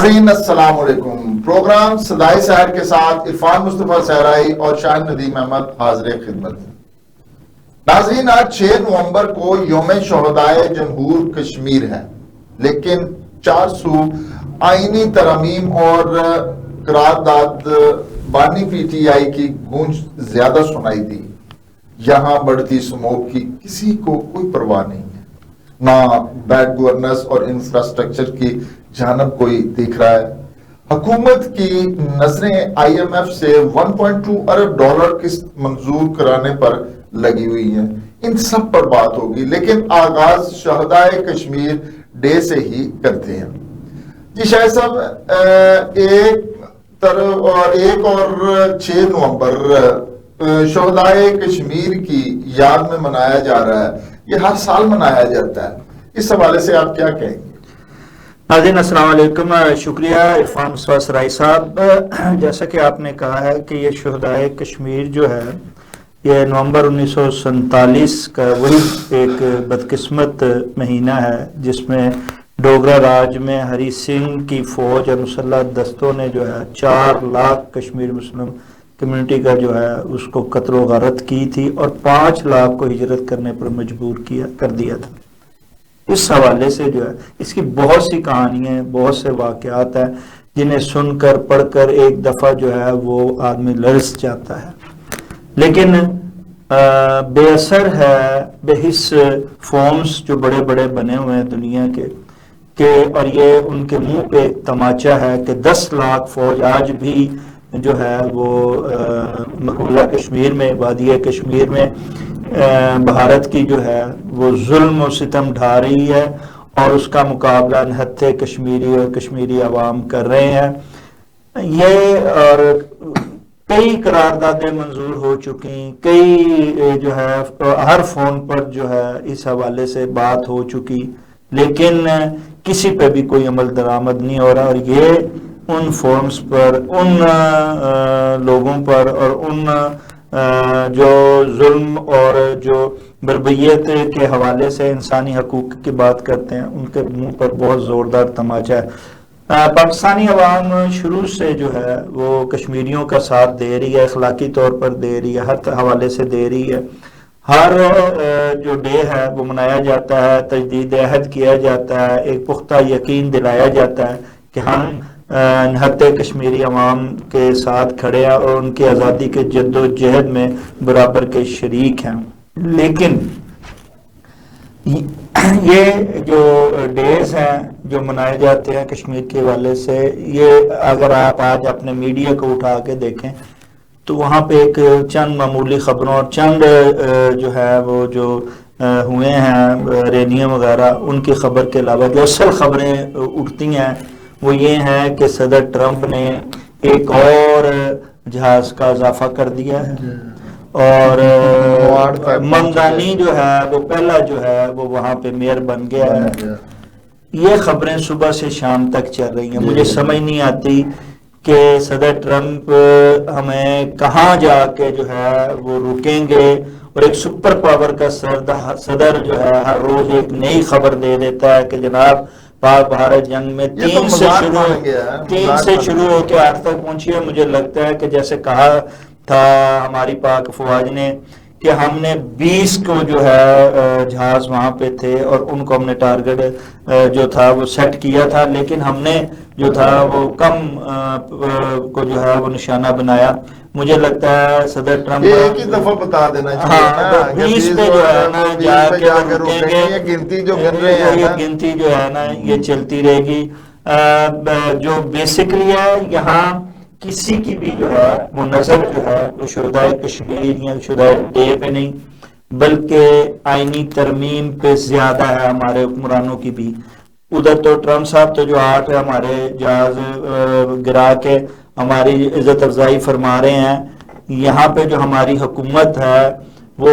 ناظرین السلام علیکم. پروگرام صدائے سحر کے ساتھ عرفان مصطفیٰ صحرائی اور شاہین ندیم احمد حاضر خدمت. ناظرین، آج 6 نومبر کو یوم شہدائے جمہور کشمیر ہے، لیکن 400 آئینی ترامیم اور قرارداد بانی پی ٹی آئی کی گونج زیادہ سنائی دی. یہاں بڑھتی سموگ کی کسی کو کوئی پرواہ نہیں ہے، نہ بیڈ گورننس اور انفراسٹرکچر کی جانب کوئی دیکھ رہا ہے. حکومت کی نظریں آئی ایم ایف سے 1.2 ارب ڈالر قسط منظور کرانے پر لگی ہوئی ہیں. ان سب پر بات ہوگی، لیکن آغاز شہدائے کشمیر ڈے سے ہی کرتے ہیں. جی شاہد صاحب، ایک اور 6 نومبر شہدائے کشمیر کی یاد میں منایا جا رہا ہے. یہ ہر سال منایا جاتا ہے، اس حوالے سے آپ کیا کہیں گے؟ ناظرین السلام علیکم. شکریہ عرفان مصطفیٰ صحرائی صاحب. جیسا کہ آپ نے کہا ہے کہ یہ شہدائے کشمیر جو ہے یہ نومبر 1947 کا وہی ایک بدقسمت مہینہ ہے جس میں ڈوگرا راج میں ہری سنگھ کی فوج اور مسلح دستوں نے جو ہے 4 لاکھ کشمیر مسلم کمیونٹی کا جو ہے اس کو قتل و غارت کی تھی اور 5 لاکھ کو ہجرت کرنے پر مجبور کر دیا تھا. اس حوالے سے جو ہے اس کی بہت سی کہانیاں، بہت سے واقعات ہیں جنہیں سن کر پڑھ کر ایک دفعہ جو ہے وہ آدمی لرز جاتا ہے. لیکن بے اثر ہے، بے حس فارمز جو بڑے بڑے بنے ہوئے ہیں دنیا کے اور یہ ان کے منہ پہ ایک تماچا ہے کہ 10 لاکھ فوج آج بھی جو ہے وہ مقبوضہ کشمیر میں، وادی کشمیر میں بھارت کی جو ہے وہ ظلم و ستم ڈھا رہی ہے اور اس کا مقابلہ نہتے کشمیری اور کشمیری عوام کر رہے ہیں. یہ اور کئی قراردادیں منظور ہو چکی، کئی جو ہے ہر فون پر جو ہے اس حوالے سے بات ہو چکی، لیکن کسی پہ بھی کوئی عمل درآمد نہیں ہو رہا. اور یہ ان فورمز پر، ان لوگوں پر اور ان جو ظلم اور جو بربریت کے حوالے سے انسانی حقوق کی بات کرتے ہیں ان کے منہ پر بہت زوردار تماچا ہے. پاکستانی عوام شروع سے جو ہے وہ کشمیریوں کا ساتھ دے رہی ہے، اخلاقی طور پر دے رہی ہے، ہر حوالے سے دے رہی ہے. ہر جو ڈے ہے وہ منایا جاتا ہے، تجدید عہد کیا جاتا ہے، ایک پختہ یقین دلایا جاتا ہے کہ ہم نہتے کشمیری عوام کے ساتھ کھڑے ہیں اور ان کی آزادی کے جد و جہد میں برابر کے شریک ہیں. لیکن یہ جو ڈیز ہیں جو منائے جاتے ہیں کشمیر کے حوالے سے، یہ اگر آپ آج اپنے میڈیا کو اٹھا کے دیکھیں تو وہاں پہ ایک چند معمولی خبروں اور چند جو ہے وہ جو ہوئے ہیں رینیاں وغیرہ ان کی خبر کے علاوہ جو اصل خبریں اٹھتی ہیں وہ یہ ہے کہ صدر ٹرمپ نے ایک اور جہاز کا اضافہ کر دیا ہے اور ممدانی جو ہے وہ پہلا جو ہے وہ وہاں پہ میئر بن گیا ہے. یہ خبریں صبح سے شام تک چل رہی ہیں. مجھے سمجھ نہیں آتی کہ صدر ٹرمپ ہمیں کہاں جا کے جو ہے وہ روکیں گے اور ایک سپر پاور کا صدر جو ہے ہر روز ایک نئی خبر دے دیتا ہے کہ جناب پاک بھارت جنگ میں 3 سے شروع ہو کے 8 تک پہنچی ہے. مجھے لگتا ہے کہ جیسے کہا تھا ہماری پاک افواج نے کہ ہم نے 20 کو جو ہے جہاز وہاں پہ تھے اور ان کو ہم نے ٹارگٹ جو تھا وہ سیٹ کیا تھا، لیکن ہم نے جو تھا وہ کم کو جو ہے وہ نشانہ بنایا. مجھے لگتا ہے صدر ٹرمپ ایک ہی دفعہ بتا دینا چاہیے 20 پہ جو ہے نا جا کے رکیں گے. یہ گنتی جو کر رہے ہیں، یہ گنتی جو ہے نا یہ چلتی رہے گی. جو بیسکلی ہے یہاں کسی کی بھی جو ہے وہ نظر جو ہے وہ شہدائے کشمیر یا شہدائے ڈے پہ نہیں بلکہ آئینی ترمیم پہ زیادہ ہے ہمارے حکمرانوں کی بھی. ادھر تو ٹرمپ صاحب تو جو 8 ہمارے جہاز گرا کے ہماری عزت افزائی فرما رہے ہیں، یہاں پہ جو ہماری حکومت ہے وہ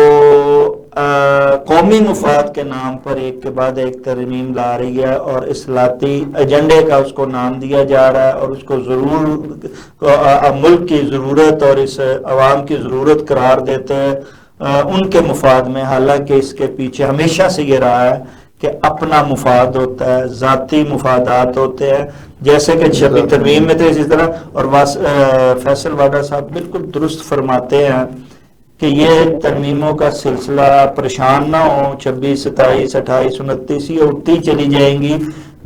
قومی مفاد کے نام پر ایک کے بعد ایک ترمیم لا رہی ہے اور اصلاحاتی ایجنڈے کا اس کو نام دیا جا رہا ہے اور اس کو ضرور ملک کی ضرورت اور اس عوام کی ضرورت قرار دیتے ہیں ان کے مفاد میں. حالانکہ اس کے پیچھے ہمیشہ سے یہ رہا ہے کہ اپنا مفاد ہوتا ہے، ذاتی مفادات ہوتے ہیں. جیسے کہ 26 ترمیم میں تھے اسی طرح. اور فیصل واڈا صاحب بالکل درست فرماتے ہیں کہ یہ ترمیموں کا سلسلہ پریشان نہ ہو، 26 27 28 29 یہ اٹھتی چلی جائیں گی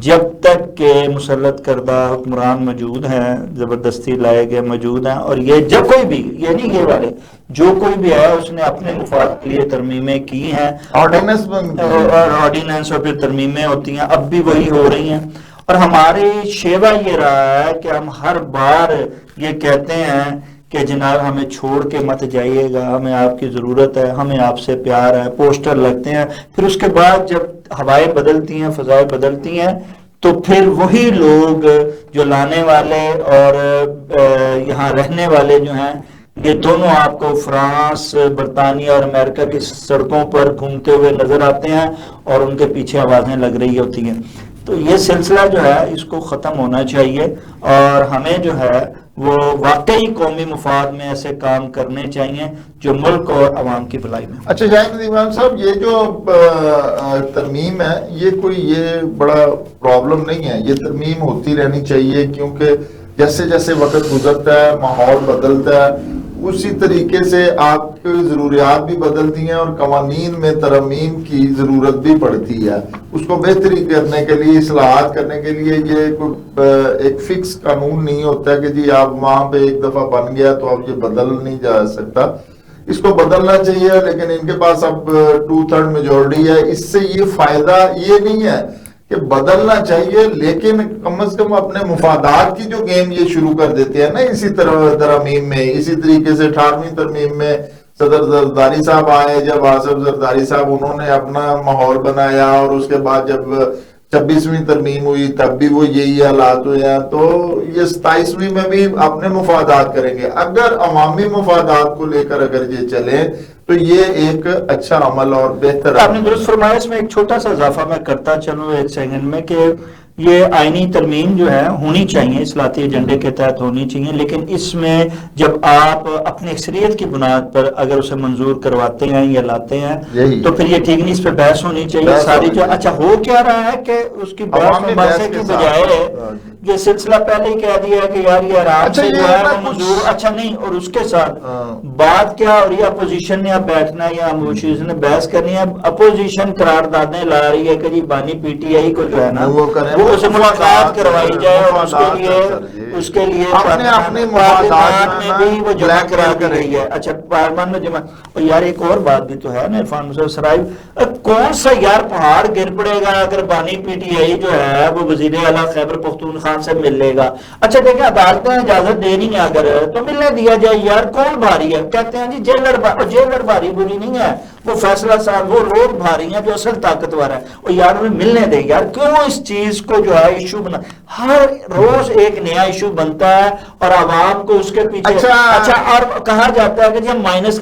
جب تک کہ مسلط کردہ حکمران موجود ہیں، زبردستی لائے گئے موجود ہیں. اور یہ جب کوئی بھی، یہ نہیں یہ والے، جو کوئی بھی ہے اس نے اپنے مفاد کے لیے ترمیمیں کی ہیں، آرڈیننس اور پھر ترمیمیں ہوتی ہیں، اب بھی وہی ہو رہی ہیں. اور ہماری شیوا یہ رہا ہے کہ ہم ہر بار یہ کہتے ہیں کہ جناب ہمیں چھوڑ کے مت جائیے گا، ہمیں آپ کی ضرورت ہے، ہمیں آپ سے پیار ہے، پوسٹر لگتے ہیں. پھر اس کے بعد جب ہوائیں بدلتی ہیں، فضائیں بدلتی ہیں، تو پھر وہی لوگ جو لانے والے اور یہاں رہنے والے جو ہیں، یہ دونوں آپ کو فرانس، برطانیہ اور امریکہ کی سڑکوں پر گھومتے ہوئے نظر آتے ہیں اور ان کے پیچھے آوازیں لگ رہی ہوتی ہیں. تو یہ سلسلہ جو ہے اس کو ختم ہونا چاہیے اور ہمیں جو ہے وہ واقعی قومی مفاد میں ایسے کام کرنے چاہیے جو ملک اور عوام کی بھلائی میں. اچھا جاہد ندیم احمد صاحب، یہ جو ترمیم ہے یہ بڑا پرابلم نہیں ہے، یہ ترمیم ہوتی رہنی چاہیے، کیونکہ جیسے جیسے وقت گزرتا ہے، ماحول بدلتا ہے، اسی طریقے سے آپ کی ضروریات بھی بدلتی ہیں اور قوانین میں ترمیم کی ضرورت بھی پڑتی ہے. اس کو بہتری کرنے کے لیے، اصلاحات کرنے کے لیے یہ ایک فکس قانون نہیں ہوتا کہ جی آپ وہاں پہ ایک دفعہ بن گیا تو اب یہ بدل نہیں جا سکتا. اس کو بدلنا چاہیے، لیکن ان کے پاس اب 2/3 میجورٹی ہے. اس سے یہ فائدہ یہ نہیں ہے کہ بدلنا چاہیے، لیکن کم از کم اپنے مفادات کی جو گیم یہ شروع کر دیتے ہیں نا اسی طرح ترمیم میں. اسی طریقے سے 18ویں ترمیم میں صدر زرداری صاحب آئے، جب آصف زرداری صاحب انہوں نے اپنا ماحول بنایا، اور اس کے بعد جب 26ویں ترمیم ہوئی تب بھی وہ یہی حالات ہوئے ہیں. تو یہ 27ویں میں بھی اپنے مفادات کریں گے. اگر عوامی مفادات کو لے کر اگر یہ چلیں تو یہ ایک اچھا عمل اور بہتر. آپ نے درست فرمایا. اس میں ایک چھوٹا سا اضافہ میں کرتا چلوں ایک سیکنڈ میں کہ یہ آئینی ترمیم جو ہے ہونی چاہیے، اصلاحاتی ایجنڈے کے تحت ہونی چاہیے، لیکن اس میں جب آپ اپنی اکثریت کی بنیاد پر اگر اسے منظور کرواتے ہیں یا لاتے ہیں تو پھر یہ ٹھیک نہیں، اس پہ بحث ہونی چاہیے ساری. جو اچھا ہو کیا رہا ہے کہ اس کی بحث کی بجائے یہ سلسلہ پہلے ہی کہہ دیا ہے کہ یار یہ آرام سے جو ہے منظور اچھا نہیں، اور اس کے ساتھ بات کیا، اور یہ اپوزیشن نے اب بیٹھنا ہے یا اپوزیشن نے بحث کرنی ہے. اپوزیشن قراردادیں لا رہی ہے کہ جی بانی پی ٹی آئی کو جو ہے نا وہ اسے ملاقات کروائی جائے اور اس کے لیے پارلیمان میں بھی وہ جمع کرا دی گئی ہے. اچھا پارلیمان میں جمع. اور یار ایک اور بات بھی تو ہے نا عرفان مصطفیٰ سرائی، کون سا یار پہاڑ گر پڑے گا اگر بانی پی ٹی آئی جو ہے وہ وزیر اعلیٰ خیبر پختونخوا سے مل لے گا. اچھا دیکھیں عدالتیں اجازت دے نہیں ہے اگر تو ملنے دیا جائے. یار کون بھاری ہے؟ کہتے ہیں جی جیلر بھاری بری نہیں ہے، وہ فیصلہ صاحب، وہ لوگ بھاری ہیں جو اصل طاقتور ہیں. اور یار انہیں ملنے دے. یار کیوں اس چیز کو جو ہے ایشو بنا، ہر روز ایک نیا ایشو بنتا ہے اور عوام کو اس کے پیچھے. اچھا اور کہا جاتا ہے کہ جی مائنس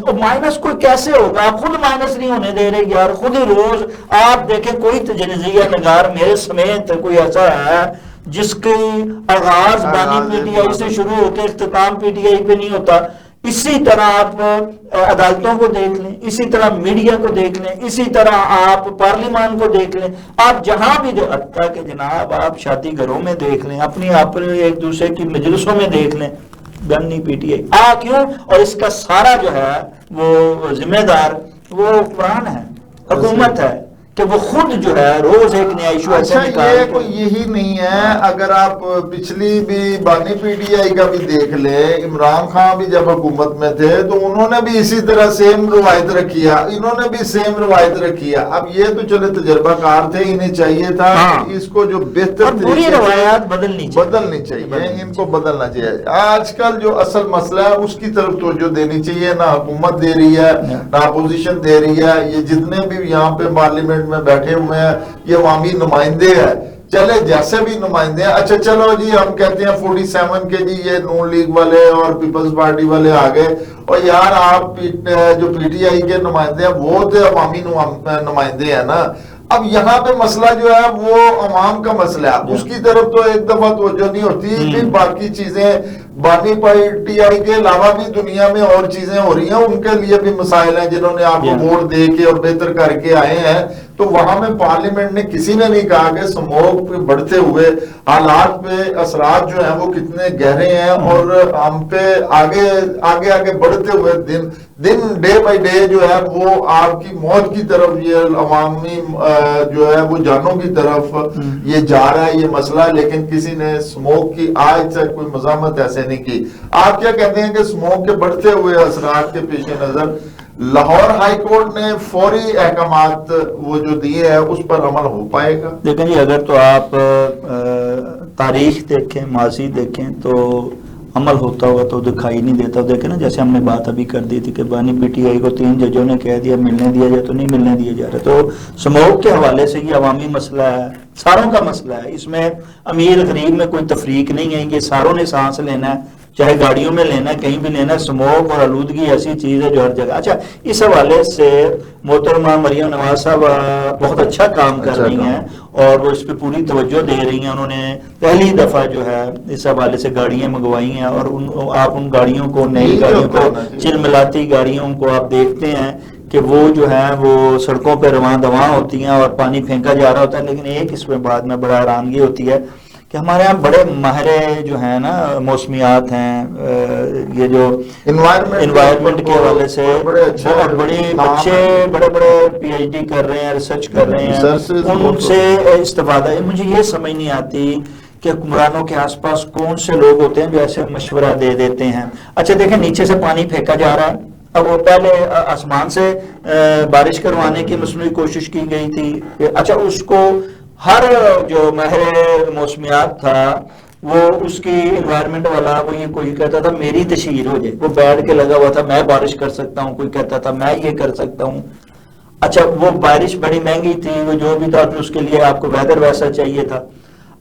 کوئی کیسے ہوگا؟ آپ خود مائنس نہیں ہونے دے رہے یار. خود ہی روز آپ دیکھیں کوئی تجزیہ نگار میرے سمیت کوئی ایسا ہے جس کی آغاز بانی پی ٹی آئی سے شروع ہو کے اختتام پی ٹی آئی پہ نہیں ہوتا. اسی طرح آپ عدالتوں کو دیکھ لیں، اسی طرح میڈیا کو دیکھ لیں، اسی طرح آپ پارلیمان کو دیکھ لیں، آپ جہاں بھی جو حتیٰ کہ جناب آپ شادی گھروں میں دیکھ لیں، اپنی ایک دوسرے کی مجلسوں میں دیکھ لیں، بنی پی ٹی آئی کیوں؟ اور اس کا سارا جو ہے وہ ذمہ دار وہ قرآن ہے، حکومت ہے کہ وہ خود جو ہے روز ایک نیا ایشو ایسے نکال. یہ کوئی یہی نہیں ہے. اگر آپ پچھلی بھی بانی پی ٹی آئی کا بھی دیکھ لیں، عمران خان بھی جب حکومت میں تھے تو انہوں نے بھی اسی طرح سیم روایت رکھی ہے، انہوں نے بھی سیم روایت رکھی ہے. اب یہ تو چلے تجربہ کار تھے، انہیں چاہیے تھا اس کو جو بہتر پوری روایات بدلنی چاہیے، ان کو بدلنا چاہیے. آج کل جو اصل مسئلہ ہے اس کی طرف توجہ دینی چاہیے. نہ حکومت دے رہی ہے نہ اپوزیشن دے رہی ہے. یہ جتنے بھی یہاں پہ پارلیمنٹ میں بیٹھے ہوئے ہیں یہ عوامی نمائندے ہیں، چلے جیسے بھی نمائندے ہیں. اچھا چلو جی ہم کہتے ہیں 47 کے جی یہ نون لیگ والے اور پیپلز پارٹی والے آگئے، اور یار آپ جو پی ٹی آئی کے نمائندے ہیں وہ تو عوامی نمائندے ہیں نا. اب یہاں پہ مسئلہ جو ہے وہ عوام کا مسئلہ ہے، اس کی طرف تو ایک دفعہ توجہ نہیں ہوتی، پھر باقی چیزیں بانی پی آئی کے علاوہ بھی دنیا میں اور چیزیں ہو رہی ہیں، ان کے لیے بھی مسائل ہیں جنہوں نے آپ کو ووٹ دے کے اور بہتر کر کے آئے ہیں. تو وہاں میں پارلیمنٹ نے کسی نے نہیں کہا کہ اسموگ پہ بڑھتے ہوئے حالات پہ اثرات جو ہیں وہ کتنے گہرے ہیں، اور ہم پہ آگے بڑھتے ہوئے دن ڈے بائی ڈے جو ہے وہ آپ کی موت کی طرف، یہ عوامی جو ہے وہ جانوں کی طرف یہ جا رہا ہے یہ مسئلہ. لیکن کسی نے اسموگ کی آج تک کوئی مزاحمت ایسے نہیں کی. آپ کیا کہتے ہیں کہ اسموگ کے بڑھتے ہوئے اثرات کے پیش نظر لاہور ہائی کورٹ نے فوری احکامات وہ جو دیے ہیں اس پر عمل ہو پائے گا؟ دیکھیں جی، اگر تو آپ تاریخ دیکھیں، ماضی دیکھیں، تو عمل ہوتا ہوا تو دکھائی نہیں دیتا. دیکھیں نا، جیسے ہم نے بات ابھی کر دی تھی کہ بانی پی ٹی آئی کو 3 ججوں نے کہہ دیا ملنے دیا جائے، تو نہیں ملنے دیا جا رہا. تو اسموگ کے حوالے سے یہ عوامی مسئلہ ہے، ساروں کا مسئلہ ہے. اس میں امیر غریب میں کوئی تفریق نہیں ہے، یہ ساروں نے سانس لینا ہے، چاہے گاڑیوں میں لینا ہے، کہیں بھی لینا ہے. اسموگ اور آلودگی ایسی چیز ہے جو ہر جگہ. اچھا، اس حوالے سے محترمہ مریم نواز صاحب بہت اچھا کام کر رہی ہیں اور وہ اس پہ پوری توجہ دے رہی ہیں. انہوں نے پہلی دفعہ جو ہے اس حوالے سے گاڑیاں منگوائی ہیں، اور آپ ان گاڑیوں کو، نئی گاڑیوں کو، چلملاتی گاڑیوں کو آپ دیکھتے ہیں کہ وہ جو ہے وہ سڑکوں پہ رواں دواں ہوتی ہیں اور پانی پھینکا جا رہا ہوتا ہے. لیکن ایک اس میں بعد میں بڑا حیرانگی ہوتی ہے کہ ہمارے یہاں بڑے ماہر جو ہیں نا موسمیات ہیں، یہ جو انوائرمنٹ کے حوالے سے بہت بڑے بچے بڑے پی ایچ ڈی کر رہے ہیں، ریسرچ کر رہے ہیں، ان سے استفادہ. مجھے یہ سمجھ نہیں آتی کہ حکمرانوں کے آس پاس کون سے لوگ ہوتے ہیں جو ایسے مشورہ دے دیتے ہیں. اچھا دیکھیں، نیچے سے پانی پھینکا جا رہا ہے. اب وہ پہلے آسمان سے بارش کروانے کی مصنوعی کوشش کی گئی تھی. اچھا، اس کو ہر جو ماہر موسمیات تھا وہ اس کی انوائرمنٹ والا وہ یہ کوئی کہتا تھا میری تشہیر ہو جائے، وہ بیٹھ کے لگا ہوا تھا میں بارش کر سکتا ہوں، کوئی کہتا تھا میں یہ کر سکتا ہوں. اچھا، وہ بارش بڑی مہنگی تھی، وہ جو بھی تھا اس کے لیے آپ کو ویدر ویسا چاہیے تھا.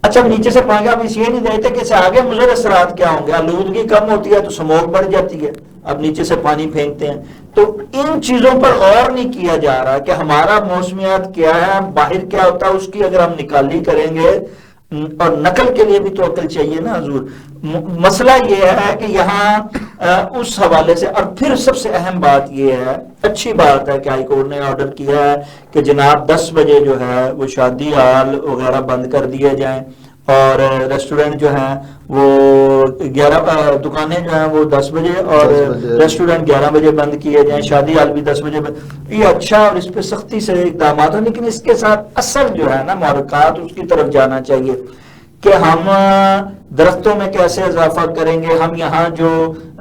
اچھا، نیچے سے پانی آپ اس یہ نہیں دیتے کہ اس سے آگے مضر اثرات کیا ہوں گے. آلودگی کم ہوتی ہے تو اسموگ بڑھ جاتی ہے، اب نیچے سے پانی پھینکتے ہیں. تو ان چیزوں پر غور نہیں کیا جا رہا کہ ہمارا موسمیات کیا ہے، باہر کیا ہوتا ہے، اس کی اگر ہم نکالی کریں گے. اور نقل کے لیے بھی تو عقل چاہیے نا حضور. مسئلہ یہ ہے کہ یہاں اس حوالے سے، اور پھر سب سے اہم بات یہ ہے، اچھی بات ہے کہ ہائی کورٹ نے آرڈر کیا ہے کہ جناب 10 بجے جو ہے وہ شادی ہال وغیرہ بند کر دیے جائیں، اور ریسٹورنٹ جو ہیں وہ 11، دکانیں جو ہیں وہ 10 بجے اور ریسٹورنٹ 11 بجے بند کیے جائیں، شادی ہال بھی 10 بجے بند. یہ اچھا، اور اس پہ سختی سے اقدامات ہیں. لیکن اس کے ساتھ اصل جو ہے نا محرکات، اس کی طرف جانا چاہیے کہ ہم درختوں میں کیسے اضافہ کریں گے. ہم یہاں جو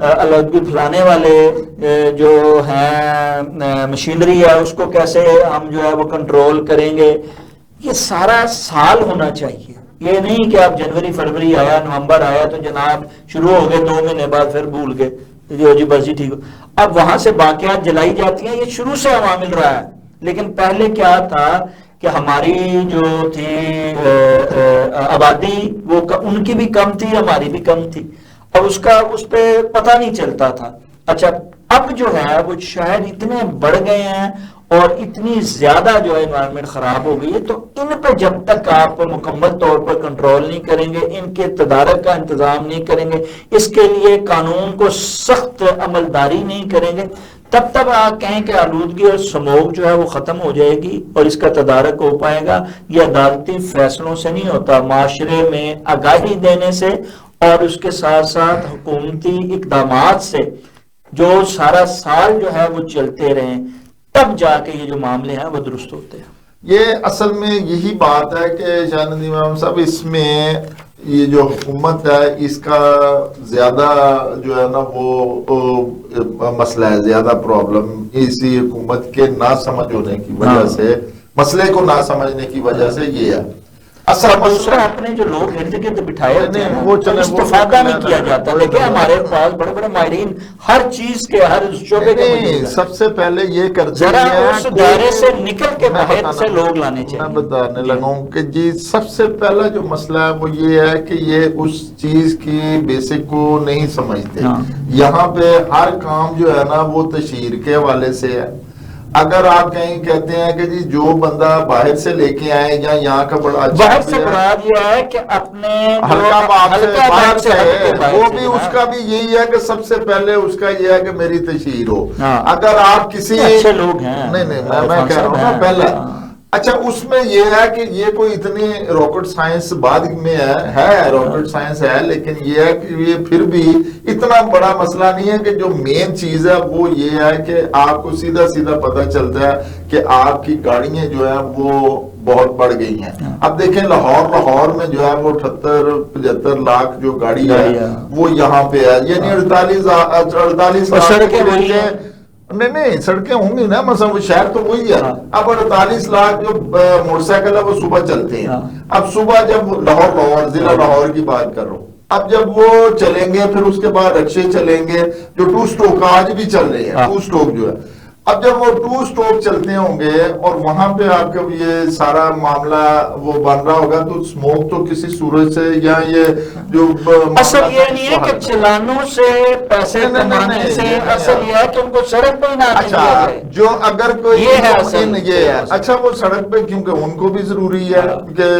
آلودگی پھیلانے والے جو ہیں مشینری ہے اس کو کیسے ہم جو ہے وہ کنٹرول کریں گے. یہ سارا سال ہونا چاہیے. یہ نہیں کہ آپ جنوری فروری آیا، نومبر آیا تو جناب شروع ہو گئے، 2 مہینے بعد پھر بھول گئے جی بس جی ٹھیک ہو. اب وہاں سے باقیات جلائی جاتی ہیں، یہ شروع سے عوامل رہا ہے. لیکن پہلے کیا تھا کہ ہماری جو تھی آبادی وہ ان کی بھی کم تھی، ہماری بھی کم تھی، اور اس پہ پتہ نہیں چلتا تھا. اچھا، اب جو ہے وہ شہر اتنے بڑھ گئے ہیں اور اتنی زیادہ جو ہے انوائرمنٹ خراب ہو گئی ہے، تو ان پہ جب تک آپ مکمل طور پر کنٹرول نہیں کریں گے، ان کے تدارک کا انتظام نہیں کریں گے، اس کے لیے قانون کو سخت عملداری نہیں کریں گے، تب آپ کہیں کہ آلودگی اور اسموگ جو ہے وہ ختم ہو جائے گی اور اس کا تدارک ہو پائے گا. یہ عدالتی فیصلوں سے نہیں ہوتا، معاشرے میں آگاہی دینے سے اور اس کے ساتھ ساتھ حکومتی اقدامات سے جو سارا سال جو ہے وہ چلتے رہیں، تب جا کے یہ جو معاملے ہیں وہ درست ہوتے ہیں. یہ اصل میں یہی بات ہے کہ شاہ ندیم امام صاحب، اس میں یہ جو حکومت ہے اس کا زیادہ جو ہے نا وہ مسئلہ ہے، زیادہ پرابلم اسی حکومت کے نہ سمجھ ہونے کی وجہ سے، مسئلے کو نہ سمجھنے کی وجہ سے یہ ہے. دوسرا اپنے جو لوگ ارد گرد بٹھائے ہوتے ہیں وہ استفادہ نہیں کیا جاتا. دیکھیں ہمارے پاس بڑے بڑے ماہرین ہر چیز کے، ہر شعبے کے، سب سے پہلے یہ کرتے ہیں ذرا اس دائرے سے نکل کے باہر سے لوگ لانے چاہیے. میں بتانے لگا ہوں کہ جی سب سے پہلا جو مسئلہ ہے وہ یہ ہے کہ یہ اس چیز کی بیسک کو نہیں سمجھتے. یہاں پہ ہر کام جو ہے نا وہ تشہیر کے حوالے سے ہے. اگر آپ کہیں کہتے ہیں کہ جی جو بندہ باہر سے لے کے آئے یا یہاں کا بڑا اچھا باہر سے مراد یہ ہے کہ اپنے ہلکا باپ سے باہر سے ہٹ کے باہر وہ سے بھی نا۔ اس کا بھی یہی ہے کہ سب سے پہلے اس کا یہ ہے کہ میری تشہیر ہو۔ ہاں۔ اگر آپ کسی اچھے لوگ ہیں، نہیں میں کہہ رہا ہوں نا پہلا، اچھا اس میں یہ ہے کہ یہ کوئی اتنی راکٹ سائنس بعد میں ہے راکٹ سائنس ہے، لیکن یہ ہے کہ یہ پھر بھی اتنا بڑا مسئلہ نہیں ہے کہ جو مین چیز ہے وہ یہ ہے کہ آپ کو سیدھا سیدھا پتہ چلتا ہے کہ آپ کی گاڑیاں جو ہیں وہ بہت بڑھ گئی ہیں۔ اب دیکھیں لاہور میں جو ہے وہ 78-75 لاکھ جو گاڑی ہے وہ یہاں پہ ہے، یعنی 48 لاکھ نہیں سڑکیں ہوں گی نا، مثلا وہ شہر تو وہی ہے۔ اب 48 لاکھ جو موٹر سائیکل ہے وہ صبح چلتے ہیں۔ اب صبح جب لاہور ضلع لاہور کی بات کر رہا ہوں، اب جب وہ چلیں گے پھر اس کے بعد رکشے چلیں گے جو 2 سٹروک آج بھی چل رہے ہیں، 2 سٹروک جو ہے، اب جب وہ 2 سٹروک چلتے ہوں گے اور وہاں پہ آپ کا یہ سارا معاملہ وہ بن رہا ہوگا تو سموک تو کسی صورت سے یا یہ جو اصل یہ نہیں ہے کہ چلانوں سے پیسے کمانے سے، اصل یہ ہے کہ ان کو سڑک پہ نہ آنے دیا جائے۔ جو اگر کوئی یہ ہے اصل یہ ہے اچھا وہ سڑک پہ کیونکہ ان کو بھی ضروری ہے کہ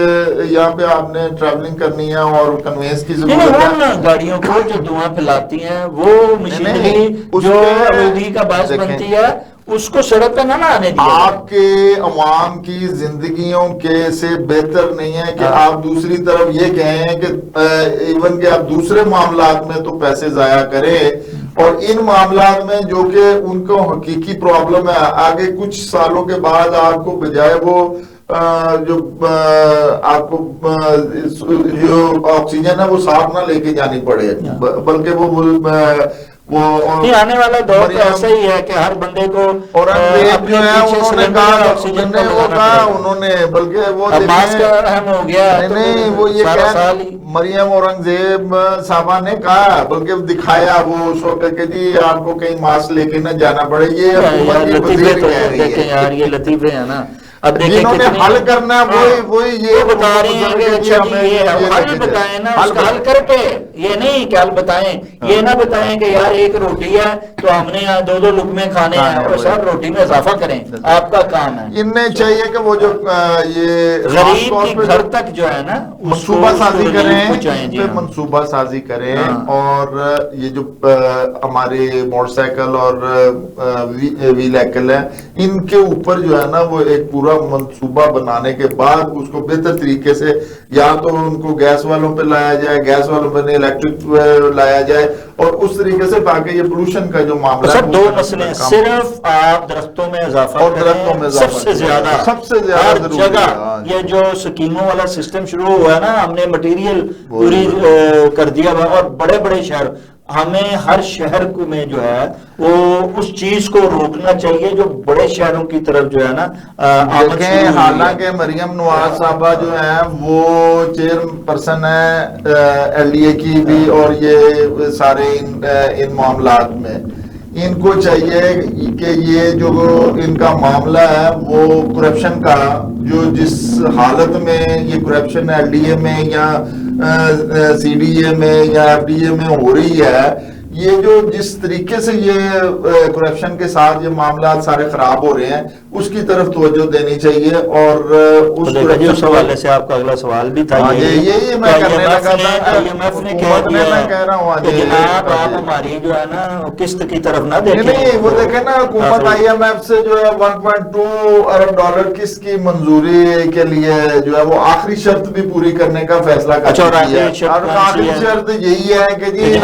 یہاں پہ آپ نے ٹریولنگ کرنی ہے اور کنوینس کی ضرورت ہے۔ ان گاڑیوں کو جو دھواں پھیلاتی ہیں وہ مشینری جو آلودگی کا باعث بنتی ہے اس کو سڑک پہ نہ آنے دیا جائے۔ آپ کے عوام کی زندگیوں کے سے بہتر نہیں ہے کہ آپ دوسری طرف یہ کہیں کہ ایون کہ آپ دوسرے معاملات میں تو پیسے ضائع کریں اور ان معاملات میں جو کہ ان کو حقیقی پرابلم ہے آگے کچھ سالوں کے بعد آپ کو بجائے وہ جو آپ کو جو آکسیجن ہے وہ ساتھ نہ لے کے جانی پڑے بلکہ وہ آنے والا دور تو ایسا ہی ہے کہ ہر بندے کو اور انگریز جو ہے انہوں نے کہا انہوں نے بلکہ وہ اہم ہو گیا نہیں وہ یہ کہا مریم اورنگزیب صاحبہ نے کہا بلکہ دکھایا وہ اس وقت کہ جی آپ کو کہیں ماسک لے کے نہ جانا پڑے، یہ حکومت کی وزیر کہہ رہی ہے یار یہ لطیفے ہیں نا۔ اب جنہوں نے حل کرنا وہی یہ بتا رہے ہیں کہ اچھا جی یہ حل بتائیں نا، اس کا حل کر کے یہ نہیں کہ حل بتائیں، یہ نہ بتائیں کہ یار ایک روٹی ہے تو ہم نے 2 لقمے کھانے ہیں اور صاحب روٹی میں اضافہ کریں، آپ کا کام ہے۔ انہیں چاہیے کہ وہ جو یہ غریب کی گھر تک جو ہے نا منصوبہ سازی کریں، منصوبہ سازی کریں اور یہ جو ہمارے موٹر سائیکل اور ویلیکل ہیں ان کے اوپر جو ہے نا وہ ایک پورا منصوبہ بنانے کے بعد اس کو بہتر طریقے سے یا تو ان کو گیس والوں پہ لایا جائے، گیس والوں پہ نہیں الیکٹرک لایا جائے اور اس طریقے سے تاکہ یہ پولوشن کا جو معاملہ ہے 2 مسئلے، صرف آپ درختوں میں اضافہ اور درختوں میں سب سے زیادہ ہر جگہ یہ جو سکیموں والا سسٹم شروع ہوا ہے نا، ہم نے مٹیریل پوری کر دیا اور بڑے بڑے شہر ہمیں ہر شہر میں جو ہے وہ اس چیز کو روکنا چاہیے جو بڑے شہروں کی طرف جو ہے نا دیکھیں حالانکہ مریم نواز صاحبہ جو ہیں وہ چیئر پرسن ہے ایل ڈی اے کی بھی اور یہ سارے ان معاملات میں ان کو چاہیے کہ یہ جو ان کا معاملہ ہے وہ کرپشن کا جو جس حالت میں یہ کرپشن ایل ڈی اے میں یا سی ڈی اے میں یا ایف ڈی اے میں ہو رہی ہے، یہ جو جس طریقے سے یہ کرپشن کے ساتھ یہ معاملات سارے خراب ہو رہے ہیں اس کی طرف توجہ دینی چاہیے اور اس حوالے سے آپ کا اگلا سوال بھی تھا یہی میں کرنے لگا تھا کہ کہہ رہا ہوں جناب آپ ہماری جو ہے نا قسط کی طرف نہ دیکھیں۔ نہیں وہ دیکھیں نا حکومت آئی ایم ایف سے جو ہے 1.2 ارب ڈالر قسط کی منظوری کے لیے جو ہے وہ آخری شرط بھی پوری کرنے کا فیصلہ کر چکی ہے اور آخری شرط یہی ہے کہ جی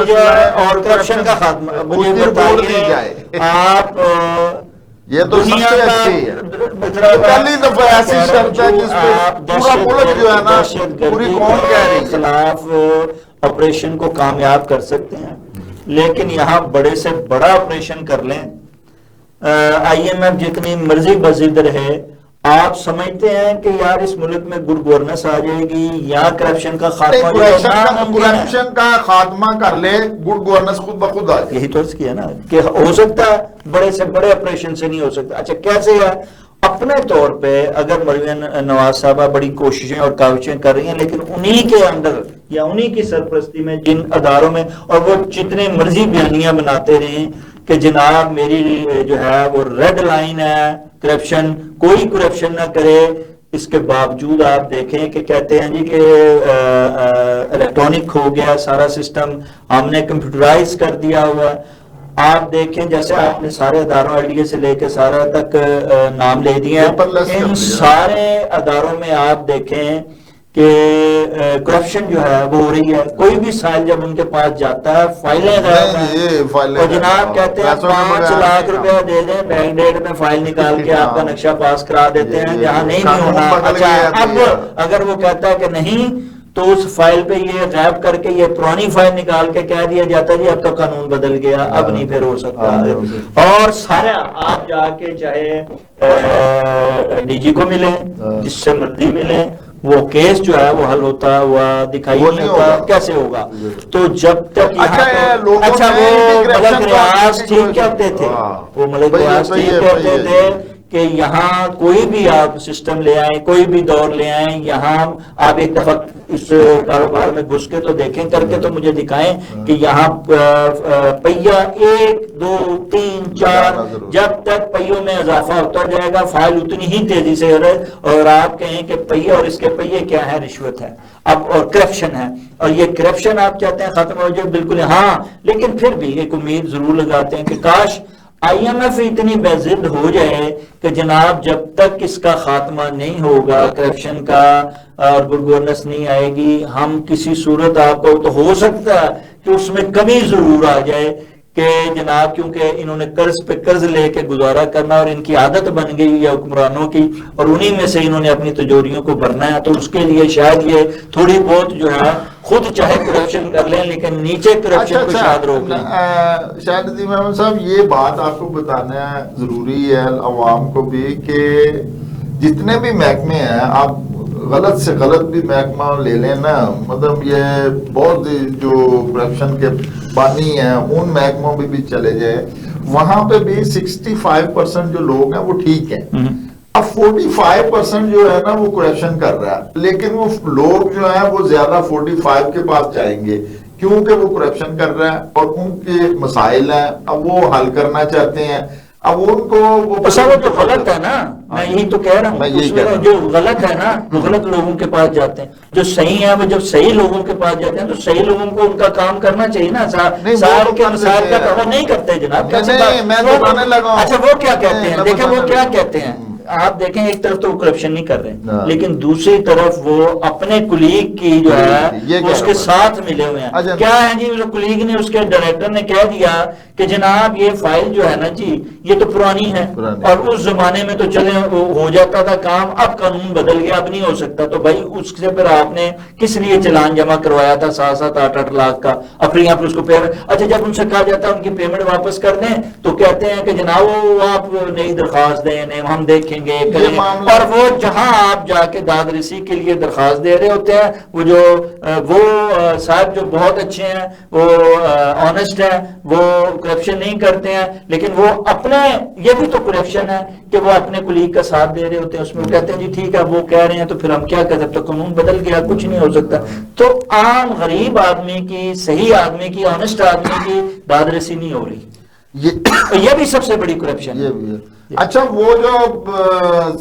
اور کرپشن کا خاتمہ مجھے بتائیے آپ یہ تو سب سے اچھی ہے پہلی دفعہ ایسی شرط ہے جس پہ پورا ملک جو ہے نا پوری قوم کہہ رہی ہے خلاف آپریشن کو کامیاب کر سکتے ہیں، لیکن یہاں بڑے سے بڑا آپریشن کر لیں، آئی ایم ایف جتنی مرضی بزد رہے، آپ سمجھتے ہیں کہ یار اس ملک میں گڈ گورننس آ جائے گی یا کرپشن کا خاتمہ؟ کرپشن کا خاتمہ کر لے گڈ گورننس خود بخود آ جائے، یہی تو کیا نا کہ ہو سکتا ہے بڑے سے بڑے آپریشن سے نہیں ہو سکتا۔ اچھا کیسے ہے؟ اپنے طور پہ اگر مریم نواز صاحبہ بڑی کوششیں اور کاوشیں کر رہی ہیں لیکن انہی کے اندر یا انہی کی سرپرستی میں جن اداروں میں اور وہ جتنے مرضی بیانیاں بناتے رہیں کہ جناب میری جو ہے وہ ریڈ لائن ہے کرپشن، کوئی کرپشن نہ کرے، اس کے باوجود آپ دیکھیں کہ کہتے ہیں جی کہ الیکٹرانک ہو گیا سارا سسٹم، ہم نے کمپیوٹرائز کر دیا ہوا۔ آپ دیکھیں جیسے آپ نے سارے اداروں IDA سے لے کے سارا تک نام لے دیے ہیں، ان سارے اداروں میں آپ دیکھیں کہ کرپشن جو ہے وہ ہو رہی ہے۔ کوئی بھی سائل جب ان کے پاس جاتا ہے فائلیں غائب ہیں، اور جناب کہتے ہیں 5 لاکھ روپیہ دے دیں، بینک ڈیٹ میں فائل نکال کے آپ کا نقشہ پاس کرا دیتے ہیں جہاں نہیں بھی ہونا۔ اچھا اب اگر وہ کہتا ہے کہ نہیں تو اس فائل پہ یہ غائب کر کے یہ پرانی فائل نکال کے کہہ دیا جاتا ہے جی اب تو قانون بدل گیا، اب نہیں پھر ہو سکتا۔ اور سارا آپ جا کے چاہے DG کو ملیں، جس سے مرضی ملیں، وہ کیس جو ہے وہ حل ہوتا ہوا دکھائی نہیں ہوتا، کیسے ہوگا؟ تو جب تک اچھا وہ ملک ریاض ٹھیک کہتے تھے، وہ ملک ریاض ٹھیک کہتے تھے کہ یہاں کوئی بھی آپ سسٹم لے آئیں، کوئی بھی دور لے آئیں، یہاں آپ ایک دفعہ اس کاروبار میں گھس کے تو دیکھیں، کر کے تو مجھے دکھائیں کہ یہاں پہیا 1 2 3 4 جب تک پہیوں میں اضافہ ہوتا جائے گا فائل اتنی ہی تیزی سے رہے، اور آپ کہیں کہ پہیا اور اس کے پہیے کیا ہے؟ رشوت ہے اب اور کرپشن ہے، اور یہ کرپشن آپ چاہتے ہیں ختم ہو جائے، بالکل ہاں، لیکن پھر بھی ایک امید ضرور لگاتے ہیں کہ کاش IMF اتنی بے ضد ہو جائے کہ جناب جب تک اس کا خاتمہ نہیں ہوگا کرپشن کا اور گڈ گورننس نہیں آئے گی، ہم کسی صورت آپ کو تو ہو سکتا ہے کہ اس میں کمی ضرور آ جائے کہ جناب کیونکہ انہوں نے قرض پہ قرض لے کے گزارا کرنا اور ان کی عادت بن گئی ہے حکمرانوں کی، اور انہی میں سے انہوں نے اپنی تجوریوں کو بھرنا ہے، تو اس کے لیے شاید یہ تھوڑی بہت جو ہے خود چاہے کرپشن کر لیں لیکن نیچے کرپشن کو شاید روک لیں۔ شاہد ندیم احمد صاحب یہ بات آپ کو بتانا ضروری ہے عوام کو بھی کہ جتنے بھی محکمے ہیں آپ غلط سے غلط بھی محکمہ لے لیں نا، مطلب یہ بہت جو کرپشن کے بانی ہیں ان محکموں میں بھی چلے جائے، وہاں پہ بھی 65% جو لوگ ہیں وہ ٹھیک ہیں، اب 45% جو ہے نا وہ کرپشن کر رہا ہے، لیکن وہ لوگ جو ہیں وہ زیادہ 45 کے پاس جائیں گے کیونکہ وہ کرپشن کر رہا ہے اور ان کے مسائل ہیں، اب وہ حل کرنا چاہتے ہیں، اب ان کو وہ تو غلط ہے نا، میں یہی تو کہہ رہا ہوں، جو غلط ہے نا وہ غلط لوگوں کے پاس جاتے ہیں، جو صحیح ہیں وہ جب صحیح لوگوں کے پاس جاتے ہیں تو صحیح لوگوں کو ان کا کام کرنا چاہیے نا، سارے کے مسائل کا کام نہیں کرتے جناب۔ اچھا وہ کیا کہتے ہیں؟ دیکھیں وہ کیا کہتے ہیں، آپ دیکھیں ایک طرف تو وہ کرپشن نہیں کر رہے لیکن دوسری طرف وہ اپنے کلیگ کی جو ہے اس کے ساتھ ملے ہوئے ہیں، کیا ہے جی کلیگ نے اس کے ڈائریکٹر نے کہہ دیا کہ جناب یہ فائل جو ہے نا جی یہ تو پرانی ہے، اور اس زمانے میں تو چلے ہو جاتا تھا کام، اب قانون بدل گیا اب نہیں ہو سکتا، تو بھائی اس سے پھر آپ نے کس لیے چلان جمع کروایا تھا 7-7 8-8 لاکھ کا، اپنی آپ اس کو پیمنٹ، اچھا جب ان سے کہا جاتا ہے ان کی پیمنٹ واپس کر دیں تو کہتے ہیں کہ جناب آپ نئی درخواست دیں، ہم دیکھیں گے کریں، اور وہ جہاں آپ جا کے داد رسی کے لیے درخواست دے رہے ہوتے ہیں وہ صاحب جو بہت اچھے ہیں، وہ آنےسٹ ہیں، وہ کرپشن نہیں کرتے ہیں، لیکن وہ اپنے یہ بھی تو کرپشن ہے کہ وہ اپنے کلیگ کا ساتھ دے رہے ہوتے ہیں، اس میں وہ کہتے ہیں جی ٹھیک ہے وہ کہہ رہے ہیں تو پھر ہم کیا کہہ سکتے، قانون بدل گیا کچھ نہیں ہو سکتا، تو عام غریب آدمی کی، صحیح آدمی کی، آنےسٹ آدمی کی داد رسی نہیں ہو رہی، یہ بھی سب سے بڑی کرپشن ہے۔ اچھا وہ جو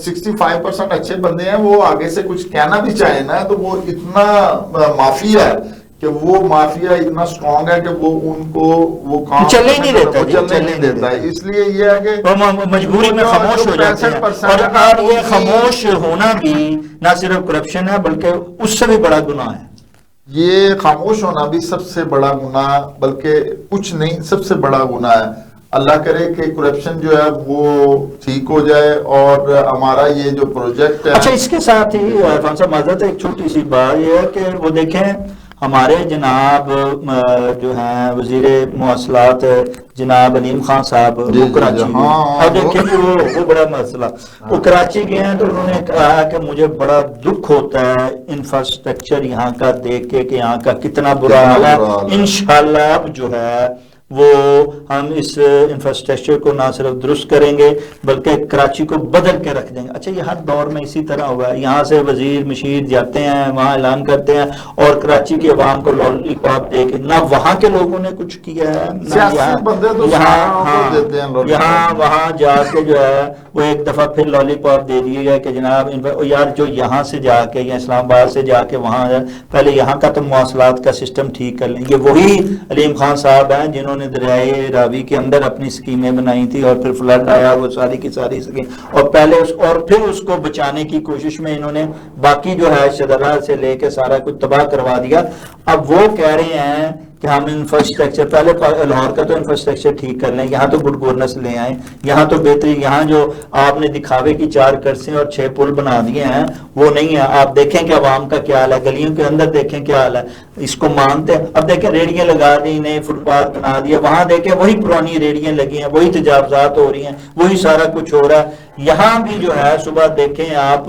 65% اچھے بندے ہیں وہ آگے سے کچھ کہنا بھی چاہیں نا تو وہ اتنا مافیا ہے کہ وہ مافیا اتنا سٹرونگ ہے کہ وہ ان کو وہ کام چلنے نہیں دیتا، چلنے نہیں دیتا، اس لیے یہ ہے کہ مجبوری میں خاموش ہو جاتے ہیں، اور یہ خاموش ہونا بھی نہ صرف کرپشن ہے بلکہ اس سے بھی بڑا گناہ ہے، یہ خاموش ہونا بھی سب سے بڑا گناہ، بلکہ کچھ نہیں سب سے بڑا گناہ ہے۔ اللہ کرے کہ کرپشن جو ہے وہ ٹھیک ہو جائے اور ہمارا یہ جو پروجیکٹ ہے۔ اچھا اس کے ساتھ ہی عرفان صاحب معذرت ایک چھوٹی سی بات یہ ہے کہ وہ دیکھیں ہمارے جناب جو ہیں وزیر مواصلات جناب علیم خان صاحب وہ کراچی گئے، اور دیکھیں وہ بڑا مسئلہ، وہ کراچی گئے ہیں تو انہوں نے کہا کہ مجھے بڑا دکھ ہوتا ہے انفراسٹرکچر یہاں کا دیکھ کے کہ یہاں کا کتنا برا حال ہے، انشاءاللہ اب جو ہے وہ ہم اس انفراسٹرکچر کو نہ صرف درست کریں گے بلکہ کراچی کو بدل کے رکھ دیں گے. اچھا یہ ہر دور میں اسی طرح ہوا ہے, یہاں سے وزیر مشیر جاتے ہیں, وہاں اعلان کرتے ہیں اور کراچی کی عوام کو لالی پاپ دے کے, نہ وہاں کے لوگوں نے کچھ کیا ہے یہاں وہاں جا کے جو ہے وہ ایک دفعہ پھر لالی پاپ دے دیے گا کہ جناب یار جو یہاں سے جا کے یا اسلام آباد سے جا کے وہاں پہلے یہاں کا تو مواصلات کا سسٹم ٹھیک کر لیں. یہ وہی علیم خان صاحب ہیں جنہوں نے دریائے راوی کے اندر اپنی سکیمیں بنائی تھی اور پھر فلڈ آیا, وہ ساری کی ساری سکیم, اور پہلے اور پھر اس کو بچانے کی کوشش میں انہوں نے باقی جو ہے شدرات سے لے کے سارا کچھ تباہ کروا دیا. اب وہ کہہ رہے ہیں کہ ہم انفراسٹرکچر پہلے لاہور کا تو انفراسٹرکچر ٹھیک کر لیں, یہاں تو گڈ گورننس لے آئیں, یہاں تو بہتری, یہاں جو آپ نے دکھاوے کی 4 کرسیاں اور 6 پل بنا دیے ہیں وہ نہیں ہے. آپ دیکھیں کہ عوام کا کیا حال ہے, گلیوں کے اندر دیکھیں کیا حال ہے, اس کو مانتے ہیں. اب دیکھیں ریڑیاں لگا دی, نئے فٹ پاتھ بنا دیا, وہاں دیکھیں وہی پرانی ریڑیاں لگی ہیں, وہی تجاوزات ہو رہی ہیں, وہی سارا کچھ ہو رہا ہے. یہاں بھی جو ہے صبح دیکھیں آپ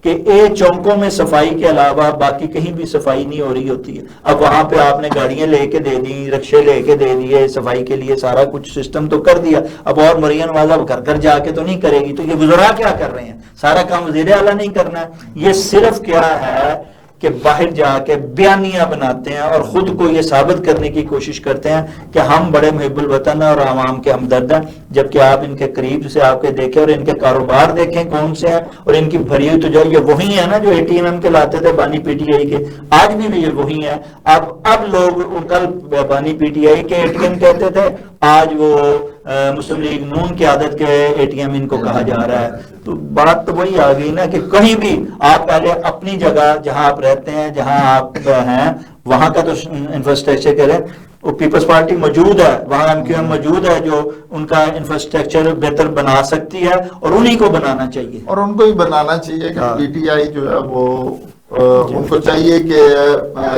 کہ چوکوں میں صفائی کے علاوہ باقی کہیں بھی صفائی نہیں ہو رہی ہوتی ہے. اب وہاں پہ آپ نے گاڑیاں لے کے دے دی, رکشے لے کے دے دیے, صفائی کے لیے سارا کچھ سسٹم تو کر دیا. اب اور مریم والا گھر گھر جا کے تو نہیں کرے گی, تو یہ وزراء کیا کر رہے ہیں؟ سارا کام وزیر اعلیٰ نہیں کرنا ہے. یہ صرف کیا ہے کہ باہر جا کے بیانیاں بناتے ہیں اور خود کو یہ ثابت کرنے کی کوشش کرتے ہیں کہ ہم بڑے محب الوطن اور عوام کے ہمدرد ہیں, جبکہ آپ ان کے قریب سے آپ کے دیکھیں اور ان کے کاروبار دیکھیں کون سے ہیں, اور ان کی بھری ہوئی تو جو یہ وہی ہے نا جو ATM کے لاتے تھے بانی PTI کے, آج بھی یہ وہی ہے. اب لوگ کل بانی PTI کے ATM کہتے تھے, آج وہ مسلم لیگ نون کی عادت کے ATM ان کو کہا جا رہا ہے. تو بات تو وہی آ گئی نا کہ کہیں بھی آپ پہلے اپنی جگہ جہاں آپ رہتے ہیں, جہاں آپ ہیں, وہاں کا تو انفراسٹرکچر کریں. وہ پیپلز پارٹی موجود ہے, وہاں MQM موجود ہے جو ان کا انفراسٹرکچر بہتر بنا سکتی ہے, اور انہی کو بنانا چاہیے, اور ان کو ہی بنانا چاہیے کہ PTI جو ہے وہ ان کو چاہیے کہ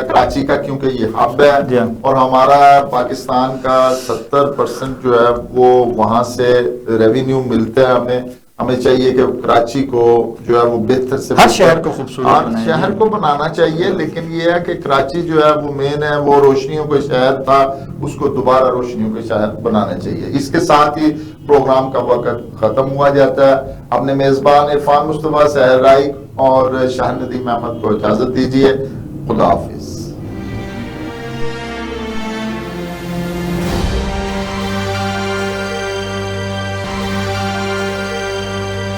کراچی کا, کیونکہ یہ ہب ہے اور ہمارا پاکستان کا 70% جو ہے وہ وہاں سے ریونیو ملتا ہے. ہمیں چاہیے کہ کراچی کو جو ہے وہ بہتر سے ہر شہر کو خوبصورت شہر کو بنانا چاہیے. لیکن یہ ہے کہ کراچی جو ہے وہ مین ہے, وہ روشنیوں کا شہر تھا, اس کو دوبارہ روشنیوں کا شہر بنانا چاہیے. اس کے ساتھ ہی پروگرام کا وقت ختم ہوا جاتا ہے. اپنے میزبان عرفان مصطفیٰ صہرائی اور شاہ ندیم احمد کو اجازت دیجیے. خدا حافظ.